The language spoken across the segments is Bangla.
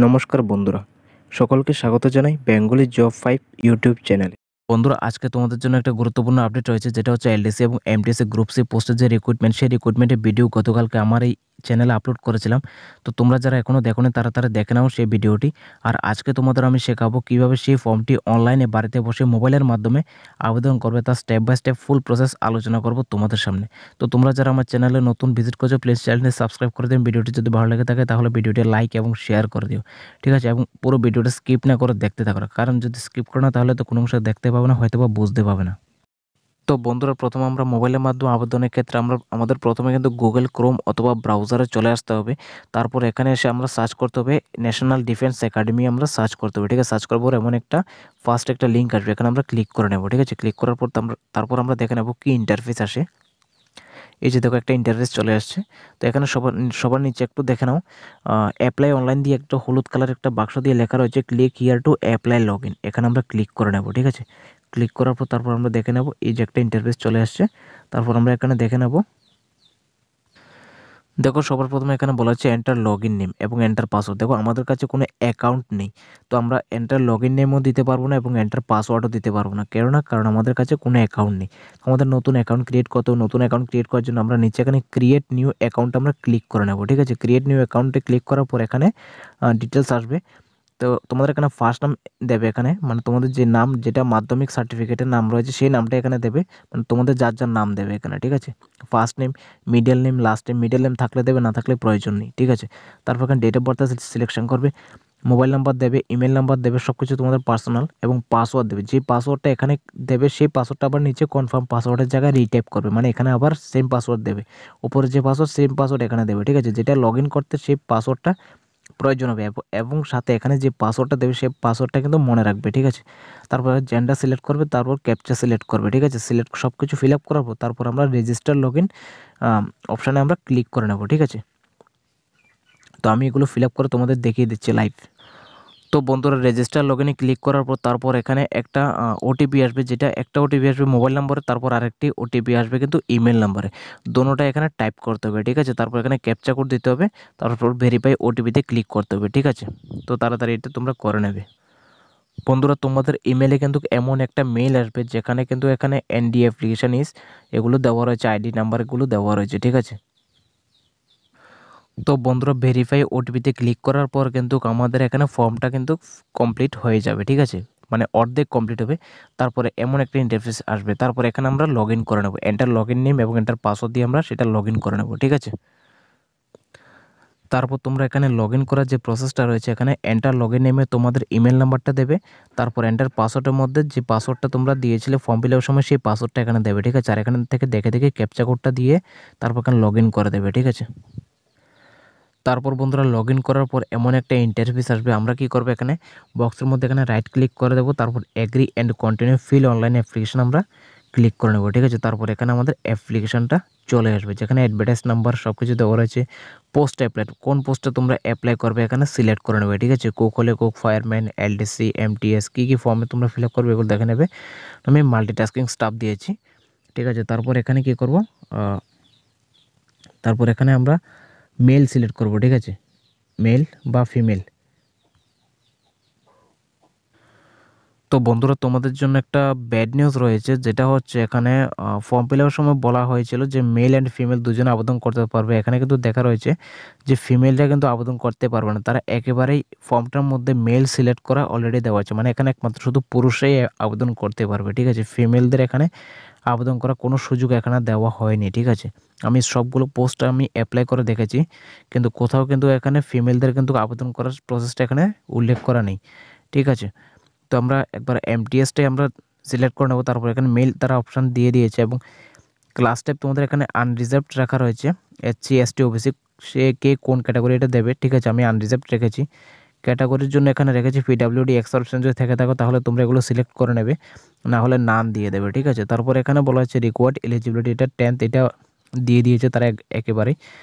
নমস্কার বন্ধুরা, সকলকে স্বাগত জানাই বেঙ্গলি জব 5 ইউটিউব চ্যানেলে। বন্ধুরা, আজকে তোমাদের জন্য একটা গুরুত্বপূর্ণ আপডেট রয়েছে, যেটা হচ্ছে এলডিসি এবং এমটিএসসি গ্রুপ সি পোস্টের যে রিক্রুটমেন্ট, সেই রিক্রুটমেন্টের ভিডিও গতকালকে আমার এই চ্যানেলে আপলোড করেছিলাম। তো তোমরা যারা এখনও দেখোনি তারা দেখে নাও সেই ভিডিওটি। আর আজকে তোমাদের আমি শেখাবো কীভাবে সেই ফর্মটি অনলাইনে বাড়িতে বসে মোবাইলের মাধ্যমে আবেদন করবে, তার step by step full process আলোচনা করব তোমাদের সামনে। তো তোমরা যারা আমার চ্যানেলে নতুন ভিজিট করছো, প্লিজ চ্যানেলটি সাবস্ক্রাইব করে দিন। ভিডিওটি যদি ভালো লেগে থাকে তাহলে ভিডিওটি লাইক এবং শেয়ার করে দিও, ঠিক আছে? এবং পুরো ভিডিওটা স্কিপ না করে দেখতে থাকো, কারণ যদি স্কিপ করো না তাহলে তো কোনো অংশ দেখতে পাবে না, হয়তো বা বুঝতে পাবে না। তো বন্ধুরা, প্রথমে আমরা মোবাইলের মাধ্যমে আবেদনের ক্ষেত্রে আমাদের প্রথমে কিন্তু গুগল ক্রোম অথবা ব্রাউজারে চলে আসতে হবে। তারপর এখানে এসে আমরা সার্চ করতে হবে ন্যাশনাল ডিফেন্স একাডেমি, আমরা সার্চ করতে হবে, ঠিক আছে? সার্চ করার পর এমন ফার্স্ট একটা লিঙ্ক আসবে, এখানে আমরা ক্লিক করে নেব, ঠিক আছে? ক্লিক করার পর তারপর আমরা দেখে নেব কি ইন্টারফেস আসে। এই যে দেখো, একটা ইন্টারফেস চলে আসছে। তো এখানে সবার নিচে একটু দেখে নাও, অ্যাপ্লাই অনলাইন দিয়ে একটা হলুদ কালার একটা বাক্স দিয়ে লেখা রয়েছে click here to apply log in. এখানে আমরা ক্লিক করে নেব, ঠিক আছে? ক্লিক করার পর তারপর আমরা দেখে নেব এই যে একটা ইন্টারফেস চলে আসছে। তারপর আমরা এখানে দেখে নেব, দেখো সবার প্রথমে এখানে বলা হচ্ছে এন্টার লগ ইন নেম এবং এন্টার পাসওয়ার্ড। দেখো আমাদের কাছে কোনো অ্যাকাউন্ট নেই, তো আমরা এন্টার লগ ইন নেমও দিতে পারবো না এবং এন্টার পাসওয়ার্ডও দিতে পারবো না। কারণ আমাদের কাছে কোনো অ্যাকাউন্ট নেই। আমাদের নতুন অ্যাকাউন্ট ক্রিয়েট করতে হবে। নতুন অ্যাকাউন্ট ক্রিয়েট করার জন্য আমরা নিচে এখানে ক্রিয়েট নিউ অ্যাকাউন্ট আমরা ক্লিক করে নেব, ঠিক আছে? ক্রিয়েট নিউ অ্যাকাউন্টে ক্লিক করার পর এখানে ডিটেলস আসবে। তো তোমাদের এখানে ফার্স্ট নাম দেবে, এখানে মানে তোমাদের যে নাম, যেটা মাধ্যমিক সার্টিফিকেটের নাম রয়েছে সেই নামটা এখানে দেবে, মানে তোমাদের যার নাম দেবে এখানে, ঠিক আছে? First name, middle name, last name. Middle name থাকলে দেবে, না থাকলে প্রয়োজন নেই, ঠিক আছে? তারপর এখানে ডেট অফ বার্থ সিলেকশন করবে, মোবাইল নাম্বার দেবে, ইমেল নাম্বার দেবে, সব কিছু তোমাদের পার্সোনাল, এবং পাসওয়ার্ড দেবে। যে পাসওয়ার্ডটা এখানে দেবে সেই পাসওয়ার্ডটা আবার নিচে কনফার্ম পাসওয়ার্ডের জায়গায় রিটাইপ করবে, মানে এখানে আবার সেম পাসওয়ার্ড দেবে। উপরে যে পাসওয়ার্ড সেম পাসওয়ার্ড এখানে দেবে, ঠিক আছে? যেটা লগ ইন করতে সেই পাসওয়ার্ডটা প্রয়োজন হবে, এবং সাথে এখানে যে পাসওয়ার্ডটা দেবে সেই পাসওয়ার্ডটা কিন্তু মনে রাখবে, ঠিক আছে? তারপর জেন্ডার সিলেক্ট করবে, তারপর ক্যাপচা সিলেক্ট করবে, ঠিক আছে? সব কিছু ফিল আপ করার পর তারপর আমরা রেজিস্টার লগ ইন অপশানে আমরা ক্লিক করে নেব, ঠিক আছে? তো আমি এগুলো ফিল আপ করে তোমাদের দেখিয়ে দিচ্ছি লাইভ। তো বন্ধুরা, রেজিস্টার লগ ইনে ক্লিক করার পর তারপর এখানে একটা ওটিপি আসবে, যেটা একটা ওটিপি আসবে মোবাইল নাম্বারে, তারপর আরেকটি ওটিপি আসবে কিন্তু ইমেল নাম্বারে। দোনোটা এখানে টাইপ করতে হবে, ঠিক আছে? তারপর এখানে ক্যাপচা কোড দিতে হবে, তারপর ভেরিফাই ওটিপিতে ক্লিক করতে হবে, ঠিক আছে? তো তাড়াতাড়ি এটা তোমরা করে নেবে। বন্ধুরা, তোমাদের ইমেলে কিন্তু এমন একটা মেইল আসবে যেখানে কিন্তু এখানে এনডি অ্যাপ্লিকেশন এগুলো দেওয়া রয়েছে, আইডি নাম্বারগুলো দেওয়া রয়েছে, ঠিক আছে? তো বন্ধুরা, ভেরিফাই ওটিপিতে ক্লিক করার পর কিন্তু আমাদের এখানে ফর্মটা কিন্তু কমপ্লিট হয়ে যাবে, ঠিক আছে? মানে অর্ধেক কমপ্লিট হবে। তারপরে এমন একটা ইন্টারফেস আসবে, তারপর এখানে আমরা লগ ইন করে নেব। এন্টার লগ ইন নেম এবং এন্টার পাসওয়ার্ড দিয়ে আমরা সেটা লগ ইন করে নেব, ঠিক আছে? তারপর তোমরা এখানে লগ ইন করার যে প্রসেসটা রয়েছে, এখানে এন্টার লগ ইন নেমে তোমাদের ইমেল নাম্বারটা দেবে, তারপর এন্টার পাসওয়ার্ডের মধ্যে যে পাসওয়ার্ডটা তোমরা দিয়েছিলে ফর্ম ফিল আপের সময় সেই পাসওয়ার্ডটা এখানে দেবে, ঠিক আছে? আর এখান থেকে দেখে ক্যাপচা কোডটা দিয়ে তারপর এখানে লগ ইন করে দেবে, ঠিক আছে? তারপর বন্ধুরা, লগ ইন করার পর এমন একটা ইন্টারফেস আসবে। আমরা কি করব, এখানে বক্সের মধ্যে এখানে রাইট ক্লিক করে দেবো, তারপর agree and continue fill online application আমরা ক্লিক করে নেব, ঠিক আছে? তারপর এখানে আমাদের অ্যাপ্লিকেশনটা চলে আসবে, যেখানে অ্যাডভার্টাইজ নাম্বার সব কিছু দেওয়া রয়েছে। পোস্ট অ্যাপ্লাই, কোন পোস্টে তোমরা অ্যাপ্লাই করবে এখানে সিলেক্ট করে নেবে, ঠিক আছে? কুক হলে কুক, ফায়ারম্যান, এলডিসি, এমটিএস, কী ফর্মে তোমরা ফিল আপ করবে এগুলো দেখে নেবে। আমি মাল্টিটাস্কিং স্টাফ দিয়েছি, ঠিক আছে? তারপর এখানে কি করব, তারপর এখানে আমরা মেল সিলেক্ট করব, ঠিক আছে? মেল বা ফিমেল। তো বন্ধুরা, তোমাদের জন্য একটা ব্যাড নিউজ রয়েছে, যেটা হচ্ছে এখানে ফর্ম ফিল আপের সময় বলা হয়েছিল যে মেল অ্যান্ড ফিমেল দুজনে আবেদন করতে পারবে। এখানে কিন্তু দেখা রয়েছে যে ফিমেলরা কিন্তু আবেদন করতে পারবে না। তারা একেবারেই ফর্মটার মধ্যে মেল সিলেক্ট করা অলরেডি দেওয়া আছে, মানে এখানে একমাত্র শুধু পুরুষরাই আবেদন করতে পারবে, ঠিক আছে? ফিমেলদের এখানে আবেদন করার কোনো সুযোগ এখানে দেওয়া হয়নি, ঠিক আছে? আমি সবগুলো পোস্ট আমি অ্যাপ্লাই করে দেখেছি, কিন্তু কোথাও কিন্তু এখানে ফিমেলদের কিন্তু আবেদন করার প্রসেসটা এখানে উল্লেখ করা নেই, ঠিক আছে? তো আমরা একবার এমটিএসটাই আমরা সিলেক্ট করে নেব। তারপর এখানে মেল তারা অপশান দিয়ে দিয়েছে, এবং ক্লাস টাইপ তোমাদের এখানে আনরিজার্ভড রাখা রয়েছে। এসসি, এসটি, ওবিসি সে কে কোন ক্যাটাগরি এটা দেবে, ঠিক আছে? আমি আনরিজার্ভড রেখেছি। ক্যাটাগরির জন্য এখানে রেখেছি পিডাব্লিউডি। এক্স অপশন যদি থেকে থাকো তাহলে তোমরা এগুলো সিলেক্ট করে নেবে, না হলে নান দিয়ে দেবে, ঠিক আছে? তারপর এখানে বলা হচ্ছে রিকোয়ার্ড এলিজিবিলিটি, এটা 10th, এটা দিয়ে দিয়েছে তারা একেবারেই।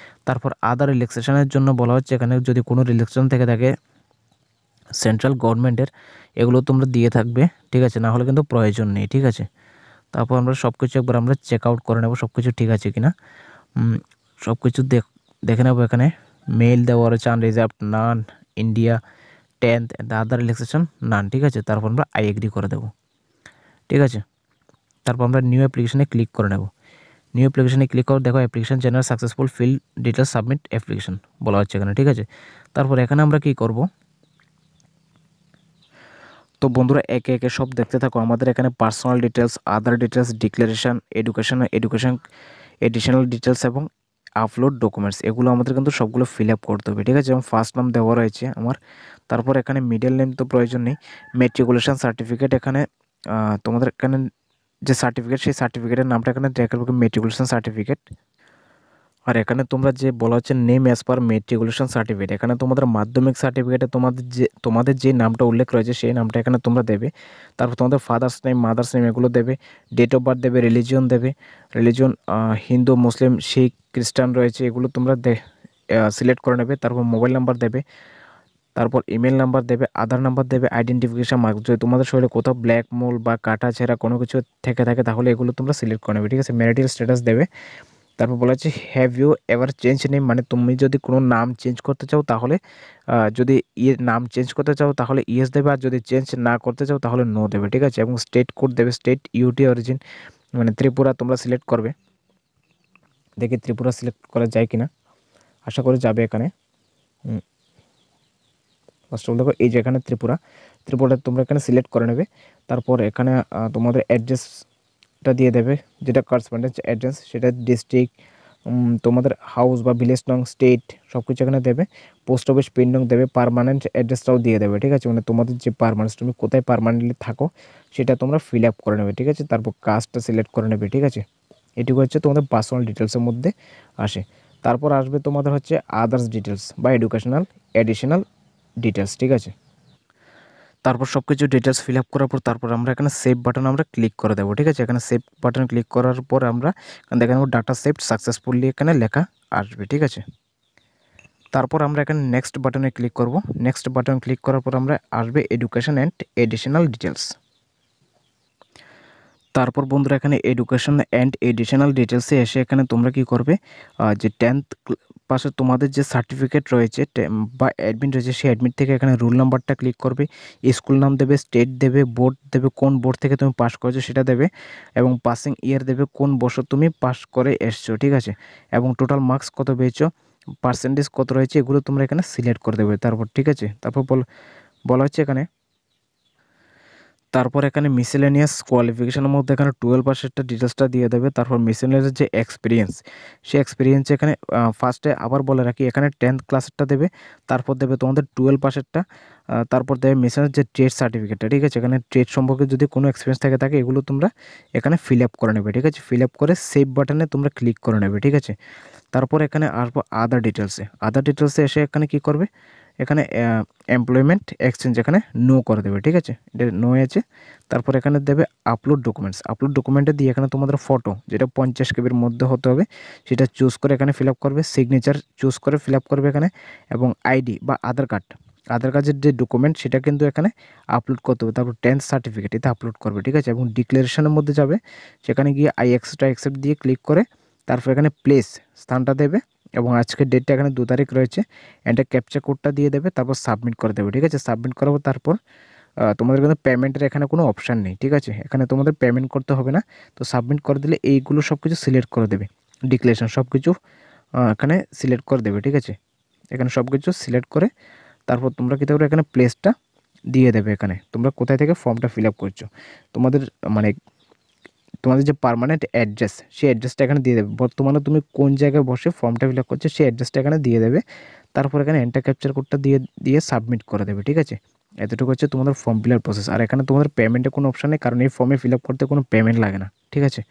তারপর আদার রিল্যাক্সেশনের জন্য বলা হচ্ছে এখানে যদি কোনো রিল্যাক্সেশন থেকে থাকে সেন্ট্রাল গভর্নমেন্টের, এগুলো তোমরা দিয়ে থাকবে, ঠিক আছে? না হলে কিন্তু প্রয়োজন নেই, ঠিক আছে? তারপর আমরা সব কিছু একবার আমরা চেক আউট করে নেব সব কিছু ঠিক আছে কিনা। সব কিছু দেখে নেব। এখানে মেল দেওয়া রয়েছে unreserved, none, India, 10th the other relaxation none, ঠিক আছে। তারপর আমরা আই এগ্রি করে দেবো, ঠিক আছে। তারপর আমরা নিউ অ্যাপ্লিকেশনে ক্লিক করে নেব। নিউ অ্যাপ্লিকেশনে ক্লিক করে দেখো application general successful fill details submit application বলা হচ্ছে এখানে, ঠিক আছে। তারপর এখানে আমরা কি করব, তো বন্ধুরা একে একে সব দেখতে থাকো। আমাদের এখানে personal details, other details, declaration, education additional details এবং আপলোড ডকুমেন্টস, এগুলো আমাদের কিন্তু সবগুলো ফিল আপ করতে হবে, ঠিক আছে। এবং ফার্স্ট নাম দেওয়া রয়েছে আমার। তারপর এখানে মিডল নেম তো প্রয়োজন নেই। মেট্রিকুলেশন সার্টিফিকেট, এখানে তোমাদের এখানে যে সার্টিফিকেট সেই সার্টিফিকেটের নামটা এখানে দেখা যাবে মেট্রিকুলেশন সার্টিফিকেট। আর এখানে তোমরা যে বলা হচ্ছে name as per matriculation certificate, এখানে তোমাদের মাধ্যমিক সার্টিফিকেটে তোমাদের যে নামটা উল্লেখ রয়েছে সেই নামটা এখানে তোমরা দেবে। তারপর তোমাদের ফাদার্স নেম, মাদার্স নেম এগুলো দেবে। ডেট অফ বার্থ দেবে, রিলিজিয়ন দেবে, রিলিজিয়ন হিন্দু, মুসলিম, শিখ, খ্রিস্টান রয়েছে, এগুলো তোমরা সিলেক্ট করে নেবে। তারপর মোবাইল নাম্বার দেবে, তারপর ইমেল নাম্বার দেবে, আধার নাম্বার দেবে, আইডেন্টিফিকেশন মার্ক, যদি তোমাদের শরীরে কোথাও ব্ল্যাক মোল বা কাটা ছেঁড়া কোনো কিছু থেকে থাকে তাহলে এগুলো তোমরা সিলেক্ট করে নেবে, ঠিক আছে। ম্যারিটাল স্ট্যাটাস দেবে। তারপর বলা হচ্ছে have you ever change name, মানে তুমি যদি কোনো নাম চেঞ্জ করতে চাও তাহলে যদি নাম চেঞ্জ করতে চাও তাহলে ইয়েস দেবে, আর যদি চেঞ্জ না করতে চাও তাহলে নো দেবে, ঠিক আছে। এবং স্টেট কোড দেবে, স্টেট ইউটি অরিজিন, মানে ত্রিপুরা তোমরা সিলেক্ট করবে। দেখি ত্রিপুরা সিলেক্ট করা যায় কিনা, আশা করি যাবে এখানে। ফার্স্ট অফ অল দেখো এই যে এখানে ত্রিপুরা তোমরা এখানে সিলেক্ট করে নেবে। তারপর এখানে তোমাদের অ্যাড্রেসটা দিয়ে দেবে, যেটা করেসপন্ডেন্স অ্যাড্রেস, সেটা ডিস্ট্রিক্ট, তোমাদের হাউস বা ভিলেজ নং, স্টেট সব কিছু এখানে দেবে। পোস্ট অফিস পিন নং দেবে, পার্মানেন্ট অ্যাড্রেসটাও দিয়ে দেবে, ঠিক আছে। মানে তোমাদের যে পার্মানেন্ট, তুমি কোথায় পার্মানেন্টলি থাকো সেটা তোমরা ফিল আপ করে নেবে, ঠিক আছে। তারপর কাস্টটা সিলেক্ট করে নেবে, ঠিক আছে। এটুকু হচ্ছে তোমাদের পার্সোনাল ডিটেলসের মধ্যে আসে। তারপর আসবে তোমাদের হচ্ছে আদার্স ডিটেলস বা এডুকেশনাল এডিশনাল ডিটেলস, ঠিক আছে। তারপর সব কিছু ডিটেলস ফিল আপ করার পর তারপর আমরা এখানে সেভ বাটন আমরা ক্লিক করে দেবো, ঠিক আছে। এখানে সেভ বাটন ক্লিক করার পর আমরা দেখেন ডাটা সেভ সাকসেসফুলি এখানে লেখা আসবে, ঠিক আছে। তারপর আমরা এখানে নেক্সট বাটনে ক্লিক করব। নেক্সট বাটন ক্লিক করার পর আমরা আসবে এডুকেশন অ্যান্ড এডিশনাল ডিটেলস। তারপর বন্ধুরা এখানে এডুকেশন অ্যান্ড এডিশনাল ডিটেলসে এসে এখানে তোমরা কি করবে, যে 10th পাশে তোমাদের যে সার্টিফিকেট রয়েছে বা অ্যাডমিট রয়েছে সেই অ্যাডমিট থেকে এখানে রোল নাম্বারটা ক্লিক করবে, স্কুল নাম দেবে, স্টেট দেবে, বোর্ড দেবে, কোন বোর্ড থেকে তুমি পাস করেছো সেটা দেবে, এবং পাসিং ইয়ার দেবে, কোন বছর তুমি পাস করে এসছো, ঠিক আছে। এবং টোটাল মার্কস কত পেয়েছো, পার্সেন্টেজ কত রয়েছে, এগুলো তোমরা এখানে সিলেক্ট করে দেবে। তারপর ঠিক আছে, তারপর বলা হচ্ছে এখানে, তারপর এখানে মিসেলেনিয়াস কোয়ালিফিকেশনের মধ্যে এখানে 12 পাসেরটা ডিটেলসটা দিয়ে দেবে। তারপর মিসেলেনিয়াস যে এক্সপিরিয়েন্স, সেই এক্সপিরিয়েন্স এখানে ফার্স্টে আবার বলে রাখি এখানে 10th ক্লাসেরটা দেবে, তারপর দেবে তোমাদের 12 পাসেরটা, তারপর দেবে মিসেলেনিয়াস যে ট্রেড সার্টিফিকেটটা, ঠিক আছে। এখানে ট্রেড সম্পর্কে যদি কোনো এক্সপিরিয়েন্স থাকে এগুলো তোমরা এখানে ফিল আপ করে নেবে, ঠিক আছে। ফিল আপ করে সেভ বাটনে তোমরা ক্লিক করে নেবে, ঠিক আছে। তারপর এখানে আসবো আদার ডিটেলসে এসে এখানে কি করবে, এখানে এমপ্লয়মেন্ট এক্সচেঞ্জ এখানে নো করে দেবে, ঠিক আছে। এটা নো আছে। তারপর এখানে দেবে আপলোড ডকুমেন্টে দিয়ে এখানে তোমাদের ফটো যেটা 50 কেবির মধ্যে হতে হবে সেটা চুজ করে এখানে ফিল আপ করবে, সিগনেচার চুজ করে ফিল আপ করবে এখানে, এবং আইডি বা আধার কার্ডের যে ডকুমেন্ট সেটা কিন্তু এখানে আপলোড করতে হবে। তারপর 10th সার্টিফিকেট এটা আপলোড করবে, ঠিক আছে। এবং ডিক্লারেশনের মধ্যে যাবে, সেখানে গিয়ে আই অ্যাকসেপ্ট দিয়ে ক্লিক করে তারপর এখানে প্লেস স্থানটা দেবে, এবং আজকের ডেটটা এখানে 2 তারিখ রয়েছে, এটা ক্যাপচা কোডটা দিয়ে দেবে, তারপর সাবমিট করে দেবে, ঠিক আছে। সাবমিট করাবো। তারপর তোমাদের কিন্তু পেমেন্টের এখানে কোনো অপশান নেই, ঠিক আছে। এখানে তোমাদের পেমেন্ট করতে হবে না। তো সাবমিট করে দিলে এইগুলো সব কিছু সিলেক্ট করে দেবে, ডিক্লারেশন সব কিছু এখানে সিলেক্ট করে দেবে, ঠিক আছে। এখানে সব কিছু সিলেক্ট করে তারপর তোমরা কী করবে, এখানে প্লেসটা দিয়ে দেবে, এখানে তোমরা কোথায় থেকে ফর্মটা ফিল আপ করছো, তোমাদের মানে তোমাদের যে পার্মানেন্ট অ্যাড্রেস সেই অ্যাড্রেসটা এখানে দিয়ে দেবে। বর্তমানে তুমি কোন জায়গায় বসে ফর্মটা ফিল আপ করছো সেই অ্যাড্রেসটা এখানে দিয়ে দেবে। তারপর এখানে এন্টার ক্যাপচার কোডটা দিয়ে সাবমিট করে দেবে, ঠিক আছে। এতটুকু হচ্ছে তোমাদের ফর্ম ফিল আপ প্রসেস। আর এখানে তোমাদের পেমেন্টের কোনো অপশান নেই, কারণ এই ফর্মে ফিল আপ করতে কোনো পেমেন্ট লাগে না, ঠিক আছে।